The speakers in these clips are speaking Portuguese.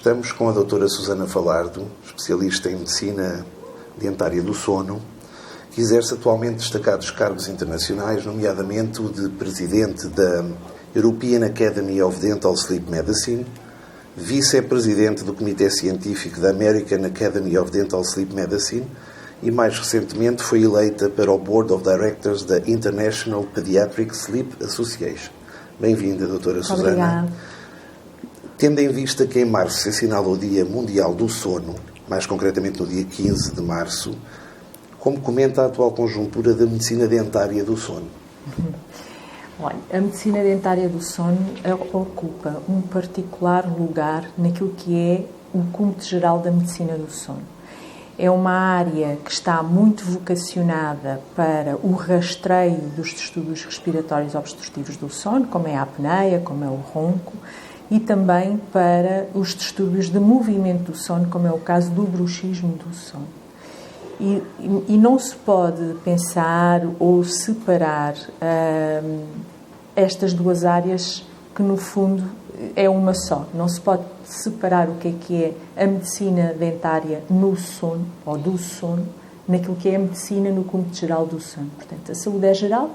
Estamos com a doutora Susana Falardo, especialista em medicina dentária do sono, que exerce atualmente destacados cargos internacionais, nomeadamente o de presidente da European Academy of Dental Sleep Medicine, vice-presidente do Comitê Científico da American Academy of Dental Sleep Medicine e, mais recentemente, foi eleita para o Board of Directors da International Pediatric Sleep Association. Bem-vinda, doutora Susana. Obrigada. Tendo em vista que em março se assinala o Dia Mundial do Sono, mais concretamente no dia 15 de março, como comenta a atual conjuntura da medicina dentária do sono? Olha, a medicina dentária do sono ocupa um particular lugar naquilo que é o cúmulo geral da medicina do sono. É uma área que está muito vocacionada para o rastreio dos distúrbios respiratórios obstrutivos do sono, como é a apneia, como é o ronco, e também para os distúrbios de movimento do sono, como é o caso do bruxismo do sono. E não se pode pensar ou separar estas duas áreas que, no fundo, é uma só. Não se pode separar o que é a medicina dentária no sono, ou do sono, naquilo que é a medicina no cúmulo geral do sono. Portanto, a saúde é geral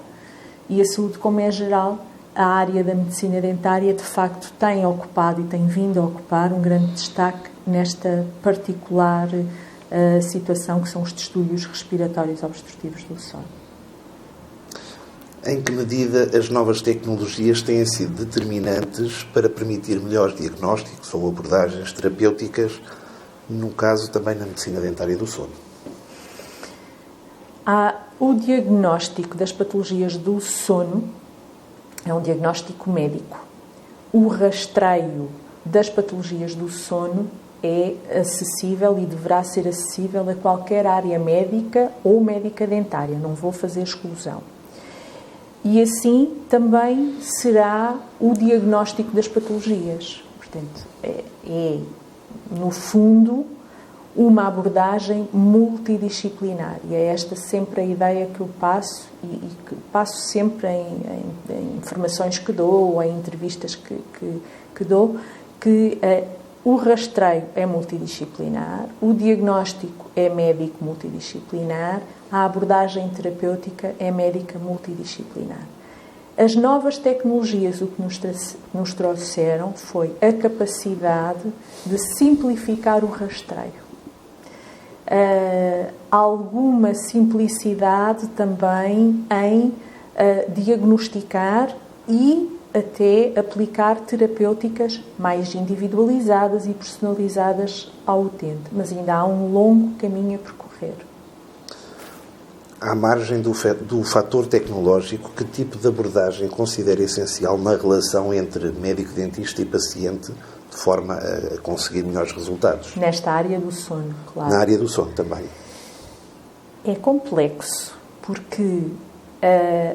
e a saúde, como é geral, a área da medicina dentária, de facto, tem ocupado e tem vindo a ocupar um grande destaque nesta particular situação que são os distúrbios respiratórios obstrutivos do sono. Em que medida as novas tecnologias têm sido determinantes para permitir melhores diagnósticos ou abordagens terapêuticas, no caso também na medicina dentária do sono? O diagnóstico das patologias do sono é um diagnóstico médico. O rastreio das patologias do sono é acessível e deverá ser acessível a qualquer área médica ou médica dentária. Não vou fazer exclusão. E assim também será o diagnóstico das patologias. Portanto, no fundo, uma abordagem multidisciplinar. E é esta sempre a ideia que eu passo e que passo sempre em informações que dou ou em entrevistas que dou, que o rastreio é multidisciplinar, o diagnóstico é médico multidisciplinar, a abordagem terapêutica é médica multidisciplinar. As novas tecnologias o que nos trouxeram foi a capacidade de simplificar o rastreio. Alguma simplicidade também em diagnosticar e até aplicar terapêuticas mais individualizadas e personalizadas ao utente. Mas ainda há um longo caminho a percorrer. À margem do fator tecnológico, que tipo de abordagem considera essencial na relação entre médico-dentista e paciente, de forma a conseguir melhores resultados? Nesta área do sono, claro. Na área do sono também. É complexo, porque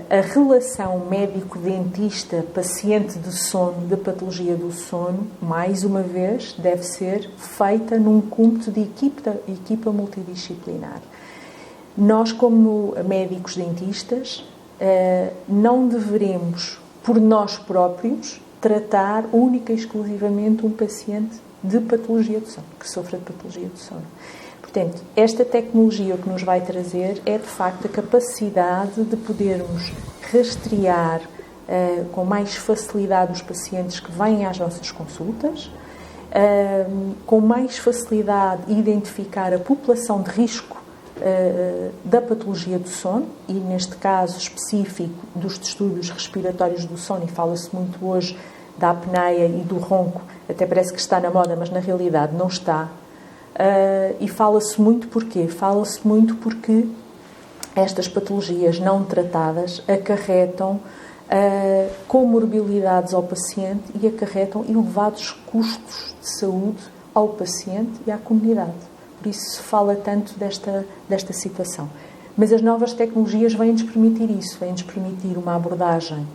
a relação médico-dentista-paciente de sono, da patologia do sono, mais uma vez, deve ser feita num cúmulo de equipa multidisciplinar. Nós, como médicos dentistas, não deveremos, por nós próprios, tratar única e exclusivamente um paciente de patologia do sono, que sofra de patologia do sono. Portanto, esta tecnologia o que nos vai trazer é, de facto, a capacidade de podermos rastrear com mais facilidade os pacientes que vêm às nossas consultas, com mais facilidade identificar a população de risco da patologia do sono e, neste caso específico, dos distúrbios respiratórios do sono, e fala-se muito hoje da apneia e do ronco, até parece que está na moda, mas na realidade não está. E fala-se muito porquê? Fala-se muito porque estas patologias não tratadas acarretam comorbilidades ao paciente e acarretam elevados custos de saúde ao paciente e à comunidade. Por isso se fala tanto desta situação. Mas as novas tecnologias vêm-nos permitir isso, vêm-nos permitir uma abordagem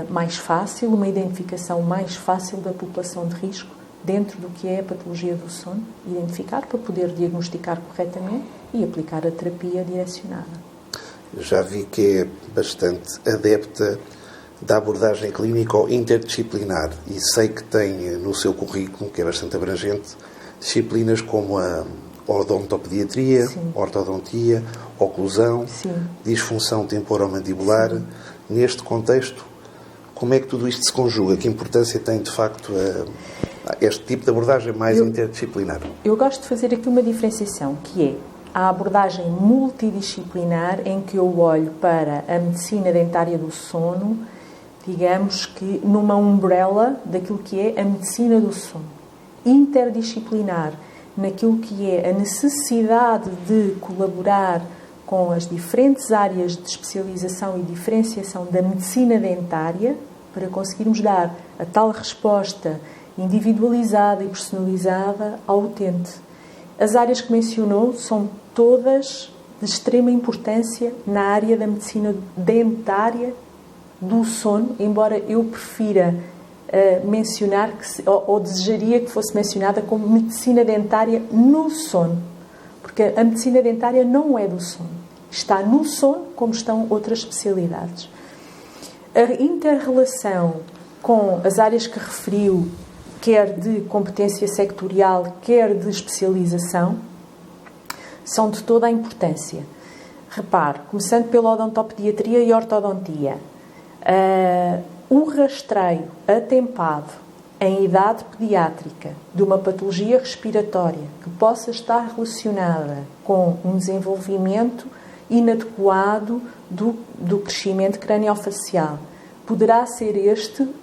mais fácil, uma identificação mais fácil da população de risco dentro do que é a patologia do sono, identificar para poder diagnosticar corretamente e aplicar a terapia direcionada. Já vi que é bastante adepta da abordagem clínico-interdisciplinar e sei que tem no seu currículo, que é bastante abrangente, disciplinas como a odontopediatria, Sim. ortodontia, oclusão, Sim. disfunção temporomandibular. Sim. Neste contexto, como é que tudo isto se conjuga? Que importância tem, de facto, este tipo de abordagem mais interdisciplinar? Eu gosto de fazer aqui uma diferenciação, que é a abordagem multidisciplinar, em que eu olho para a medicina dentária do sono, digamos que numa umbrella daquilo que é a medicina do sono. Interdisciplinar, naquilo que é a necessidade de colaborar com as diferentes áreas de especialização e diferenciação da medicina dentária para conseguirmos dar a tal resposta individualizada e personalizada ao utente. As áreas que mencionou são todas de extrema importância na área da medicina dentária do sono, embora eu prefira mencionar, ou desejaria que fosse mencionada como medicina dentária no sono, porque a medicina dentária não é do sono. Está no sono, como estão outras especialidades. A inter-relação com as áreas que referiu, quer de competência sectorial, quer de especialização, são de toda a importância. Repare, começando pela odontopediatria e ortodontia, o rastreio atempado em idade pediátrica de uma patologia respiratória que possa estar relacionada com um desenvolvimento inadequado do crescimento craniofacial poderá ser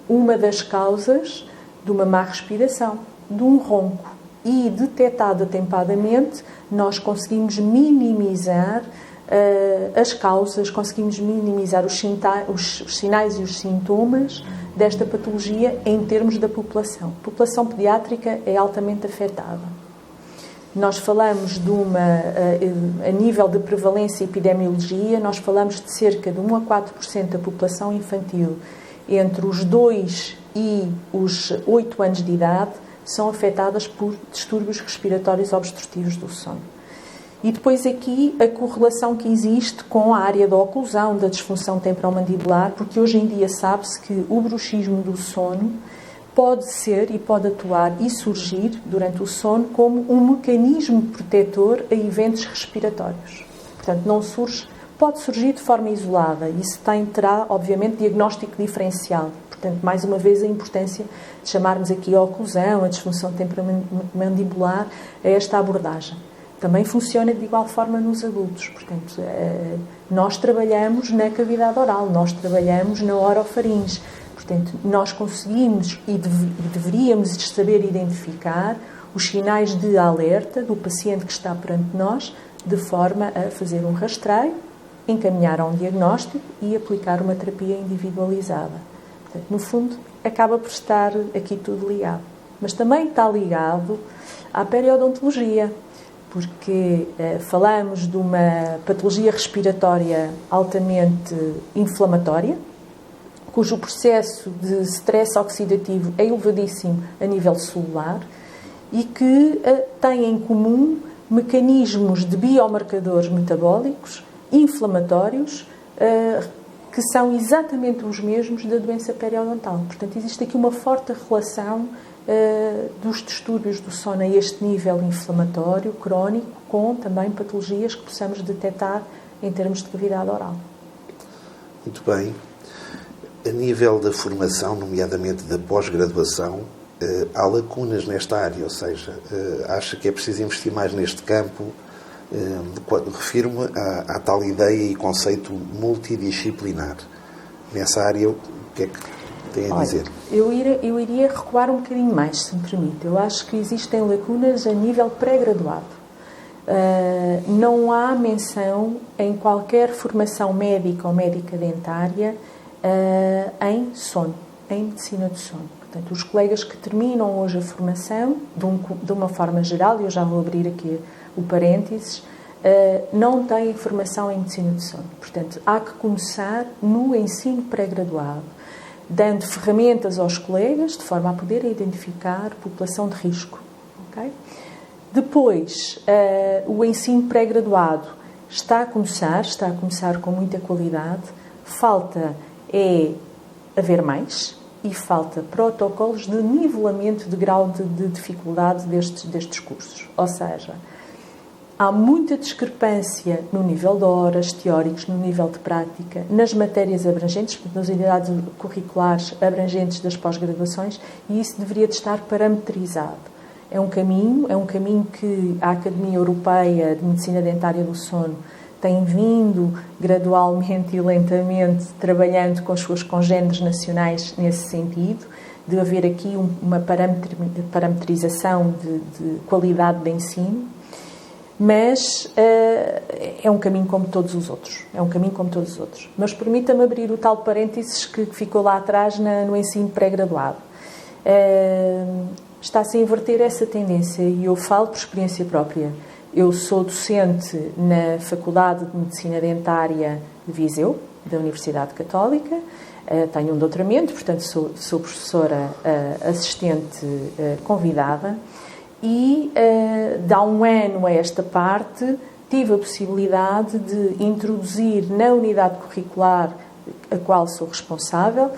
uma das causas de uma má respiração, de um ronco. E, detectado atempadamente, nós conseguimos minimizar as causas, conseguimos minimizar os sinais e os sintomas desta patologia em termos da população. A população pediátrica é altamente afetada. Nós falamos a nível de prevalência e epidemiologia, nós falamos de cerca de 1 a 4% da população infantil entre os 2 e os 8 anos de idade são afetadas por distúrbios respiratórios obstrutivos do sono. E depois aqui a correlação que existe com a área da oclusão, da disfunção temporomandibular, porque hoje em dia sabe-se que o bruxismo do sono pode ser e pode atuar e surgir durante o sono como um mecanismo protetor a eventos respiratórios. Portanto, pode surgir de forma isolada. Isso terá, obviamente, diagnóstico diferencial. Portanto, mais uma vez, a importância de chamarmos aqui a oclusão, a disfunção temporomandibular, a esta abordagem. Também funciona de igual forma nos adultos. Portanto, nós trabalhamos na cavidade oral, nós trabalhamos na orofaringe. Portanto, nós conseguimos e deveríamos saber identificar os sinais de alerta do paciente que está perante nós, de forma a fazer um rastreio, encaminhar a um diagnóstico e aplicar uma terapia individualizada. Portanto, no fundo, acaba por estar aqui tudo ligado. Mas também está ligado à periodontologia, porque falamos de uma patologia respiratória altamente inflamatória, cujo processo de stress oxidativo é elevadíssimo a nível celular e que tem em comum mecanismos de biomarcadores metabólicos inflamatórios que são exatamente os mesmos da doença periodontal. Portanto, existe aqui uma forte relação dos distúrbios do sono a este nível inflamatório, crónico, com também patologias que possamos detectar em termos de cavidade oral. Muito bem. A nível da formação, nomeadamente da pós-graduação, há lacunas nesta área, ou seja, acha que é preciso investir mais neste campo? Refiro-me à tal ideia e conceito multidisciplinar. Nessa área, o que é que tem a dizer? Eu iria recuar um bocadinho mais, se me permite. Eu acho que existem lacunas a nível pré-graduado. Não há menção em qualquer formação médica ou médica dentária em sono, em medicina do sono. Portanto, os colegas que terminam hoje a formação, de uma forma geral, e eu já vou abrir aqui o parênteses, não têm formação em medicina do sono. Portanto, há que começar no ensino pré-graduado, dando ferramentas aos colegas de forma a poder identificar população de risco. Okay? Depois, o ensino pré-graduado está a começar com muita qualidade. Falta haver mais e falta protocolos de nivelamento de grau de dificuldade destes cursos. Ou seja, há muita discrepância no nível de horas teóricos, no nível de prática, nas matérias abrangentes, nas unidades curriculares abrangentes das pós-graduações, e isso deveria de estar parametrizado. É um caminho que a Academia Europeia de Medicina Dentária do Sono tem vindo gradualmente e lentamente trabalhando com os seus congêneres nacionais nesse sentido, de haver aqui uma parametrização de qualidade de ensino, mas é um caminho como todos os outros. Mas permita-me abrir o tal parênteses que ficou lá atrás no ensino pré-graduado. Está-se a inverter essa tendência e eu falo por experiência própria. Eu sou docente na Faculdade de Medicina Dentária de Viseu, da Universidade Católica. Tenho um doutoramento, portanto sou professora assistente convidada. E de há um ano a esta parte tive a possibilidade de introduzir na unidade curricular a qual sou responsável,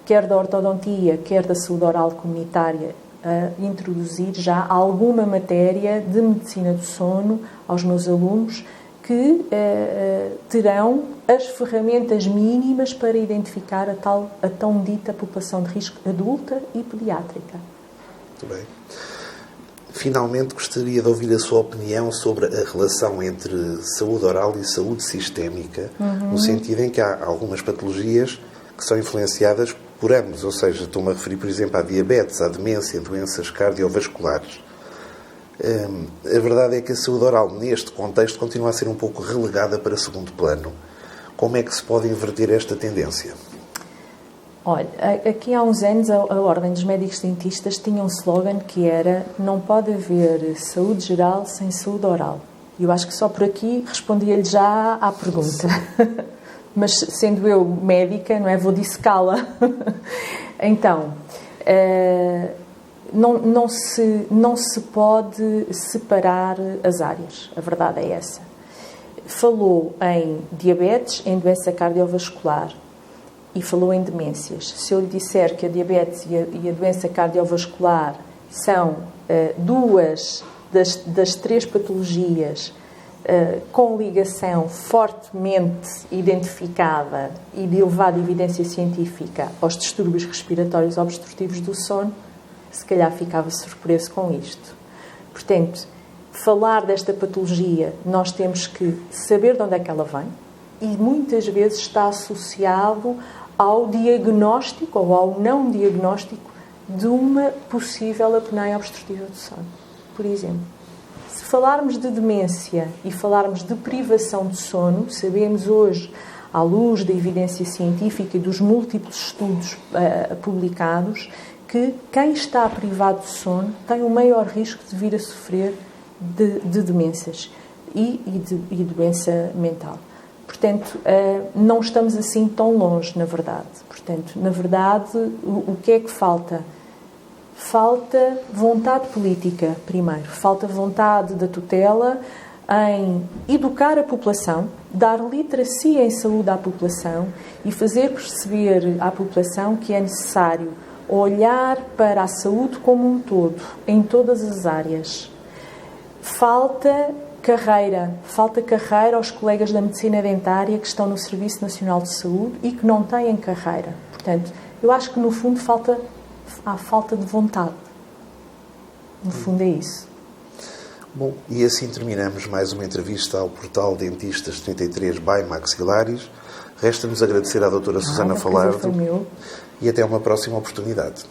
quer da ortodontia, quer da saúde oral comunitária, introduzir já alguma matéria de medicina do sono aos meus alunos que terão as ferramentas mínimas para identificar a tão dita população de risco adulta e pediátrica. Muito bem. Finalmente, gostaria de ouvir a sua opinião sobre a relação entre saúde oral e saúde sistémica, no sentido em que há algumas patologias que são influenciadas por ambos, ou seja, estou-me a referir, por exemplo, à diabetes, à demência, doenças cardiovasculares. A verdade é que a saúde oral, neste contexto, continua a ser um pouco relegada para segundo plano. Como é que se pode inverter esta tendência? Olha, aqui há uns anos a Ordem dos Médicos Dentistas tinha um slogan que era: não pode haver saúde geral sem saúde oral. E eu acho que só por aqui respondia-lhe já à pergunta. Mas sendo eu médica, não é, vou dissecá-la. Então, não se pode separar as áreas. A verdade é essa. Falou em diabetes, em doença cardiovascular, e falou em demências. Se eu lhe disser que a diabetes e a doença cardiovascular são duas das três patologias com ligação fortemente identificada e de elevada evidência científica aos distúrbios respiratórios obstrutivos do sono, se calhar ficava surpreso com isto. Portanto, falar desta patologia, nós temos que saber de onde é que ela vem, e muitas vezes está associado ao diagnóstico ou ao não diagnóstico de uma possível apneia obstrutiva do sono. Por exemplo, se falarmos de demência e falarmos de privação de sono, sabemos hoje, à luz da evidência científica e dos múltiplos estudos publicados, que quem está privado de sono tem um maior risco de vir a sofrer de demências e de doença mental. Portanto, não estamos assim tão longe, na verdade. Portanto, na verdade, o que é que falta? Falta vontade política, primeiro. Falta vontade da tutela em educar a população, dar literacia em saúde à população e fazer perceber à população que é necessário olhar para a saúde como um todo, em todas as áreas. Falta carreira aos colegas da medicina dentária que estão no Serviço Nacional de Saúde e que não têm carreira. Portanto, eu acho que no fundo há falta de vontade. No fundo é isso. Bom, e assim terminamos mais uma entrevista ao portal Dentistas 33 by Maxilares. Resta-nos agradecer à doutora Susana Falardo e até uma próxima oportunidade.